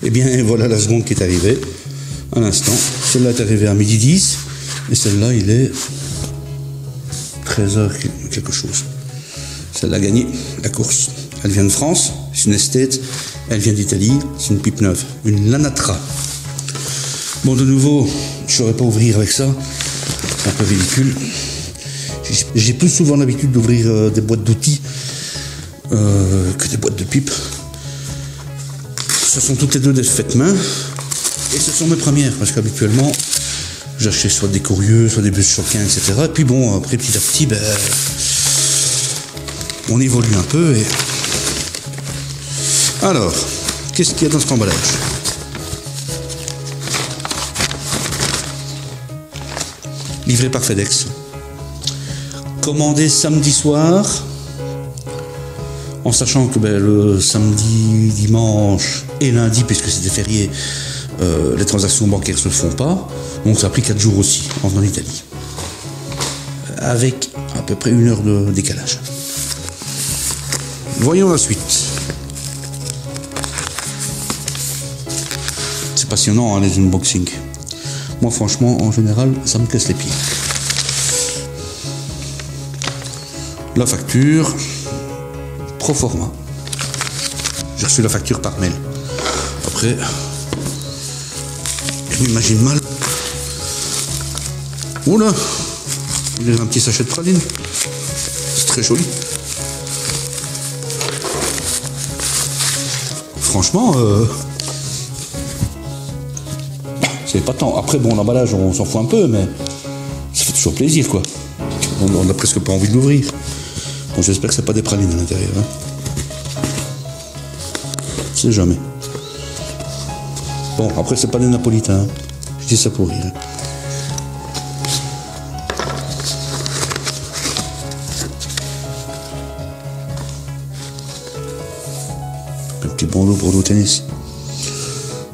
Et bien voilà la seconde qui est arrivée, à l'instant. Celle-là est arrivée à 12h10, et celle-là il est 13h quelque chose. Celle-là a gagné la course. Elle vient de France, c'est une estate, elle vient d'Italie, c'est une pipe neuve, une Lanatra. Bon, de nouveau, je ne saurais pas ouvrir avec ça, c'est un peu ridicule. J'ai plus souvent l'habitude d'ouvrir des boîtes d'outils que des boîtes de pipes. Ce sont toutes les deux des faites main, et ce sont mes premières, parce qu'habituellement, j'achète soit des Curieux, soit des bus choquins, etc. Et puis bon, après petit à petit, ben, on évolue un peu. Et... alors, qu'est-ce qu'il y a dans cet emballage? Livré par FedEx. Commandé samedi soir, en sachant que ben, le samedi, dimanche et lundi, puisque c'était férié, les transactions bancaires ne se font pas. Donc ça a pris 4 jours aussi, en venant d'Italie. Avec à peu près 1 heure de décalage. Voyons la suite. C'est passionnant, hein, les unboxings. Moi, franchement, en général, ça me casse les pieds. La facture, pro forma. J'ai reçu la facture par mail. Après, je m'imagine mal. Oula, il y a un petit sachet de praline. C'est très joli. Franchement, c'est pas tant. Après, bon, l'emballage, on s'en fout un peu, mais ça fait toujours plaisir, quoi. On n'a presque pas envie de l'ouvrir. Bon, j'espère que c'est pas des pralines à l'intérieur. Hein. Je sais jamais. Bon, après, c'est pas des napolitains. Hein. Je dis ça pour rire. Un petit bandeau pour le tennis.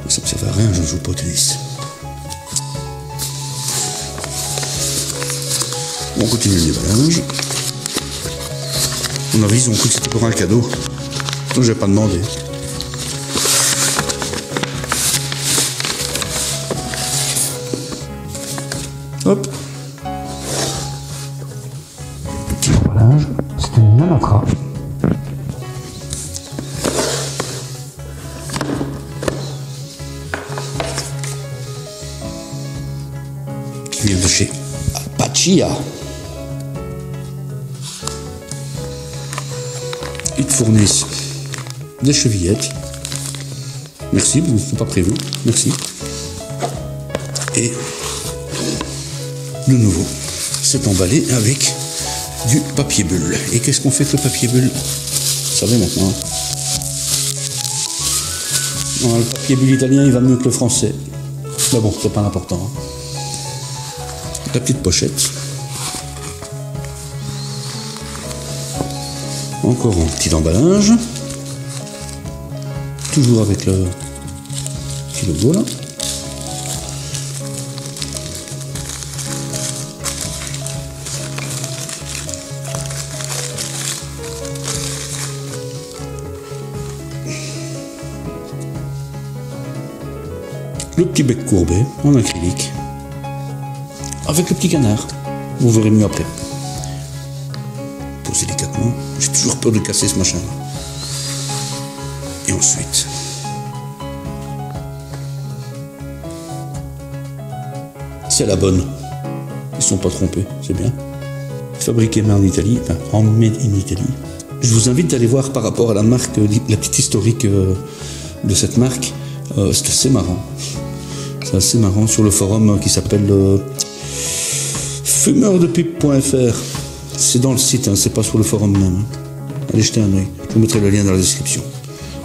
Ça me sert à rien, je ne joue pas au tennis. On continue le déballage. On avis, ils ont cru que c'était pour un cadeau. Donc je vais pas demander. Hop. Petit emballage. C'est une Lanatra. Qui vient de chez Apachia. Ils te fournissent des chevillettes. Merci, vous n'êtes pas prévu. Merci. Et de nouveau, c'est emballé avec du papier bulle. Et qu'est-ce qu'on fait avec le papier bulle? Vous savez maintenant. Non, le papier bulle italien, il va mieux que le français. Mais bon, c'est pas important. Hein. La petite pochette. Encore un petit emballage. Toujours avec le petit logo là. Le petit bec courbé en acrylique. Avec le petit canard. Vous verrez mieux après. Posez délicatement. J'ai toujours peur de casser ce machin. Et ensuite, c'est la bonne. Ils sont pas trompés, c'est bien. Fabriqué en Italie, enfin en made in Italy. Je vous invite à aller voir par rapport à la marque, la petite historique de cette marque. C'est assez marrant. C'est assez marrant sur le forum qui s'appelle fumeurdepipe.fr. C'est dans le site, hein, c'est pas sur le forum même. Hein. Allez jeter un œil. Je vous mettrai le lien dans la description.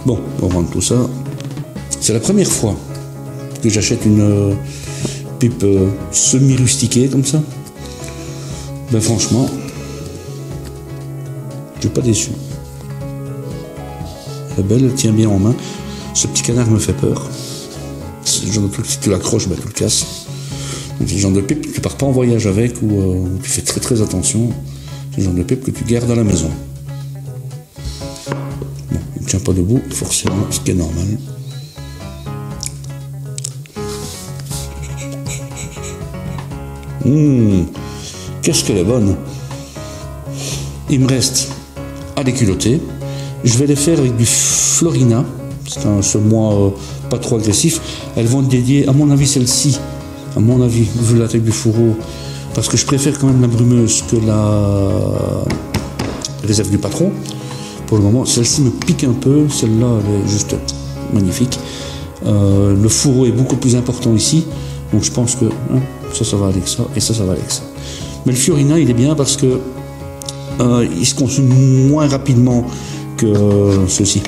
Bon, on rentre tout ça. C'est la première fois que j'achète une pipe semi-rustiquée comme ça. Ben franchement, je suis pas déçu. Elle est belle, elle tient bien en main. Ce petit canard me fait peur. C'est le genre de truc, si tu l'accroches, ben, tu le casses. C'est le genre de pipe que tu pars pas en voyage avec ou tu fais très très attention. C'est le genre de pipe que tu gardes à la maison. Bon, il ne tient pas debout, forcément, ce qui est normal. Qu'est-ce qu'elle est bonne. Il me reste à les culotter. Je vais les faire avec du Florina. C'est un semoir pas trop agressif. Elles vont être dédiées, à mon avis, celle-ci, à mon avis, vu la taille du fourreau, parce que je préfère quand même la brumeuse que la réserve du patron. Pour le moment, celle-ci me pique un peu. Celle-là, elle est juste magnifique. Le fourreau est beaucoup plus important ici. Donc je pense que ça va avec ça, et ça va avec ça. Mais le Fiorina, il est bien parce que il se consume moins rapidement que ceux-ci.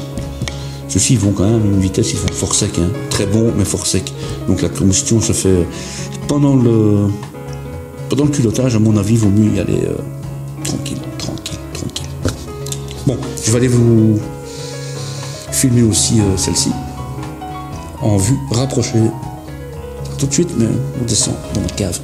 Ceux-ci, ils vont quand même à une vitesse, ils vont fort sec, hein. Très bon, mais fort sec. Donc la combustion se fait pendant le culottage. À mon avis, il vaut mieux y aller tranquille. Bon, je vais aller vous filmer aussi celle-ci en vue rapprochée. Tout de suite, mais on descend dans la cave.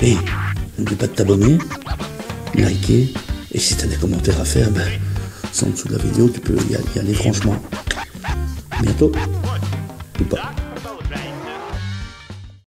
Hey, n'oublie pas de t'abonner, liker, et si tu as des commentaires à faire, c'est en dessous de la vidéo, tu peux y aller franchement. À bientôt, ou pas.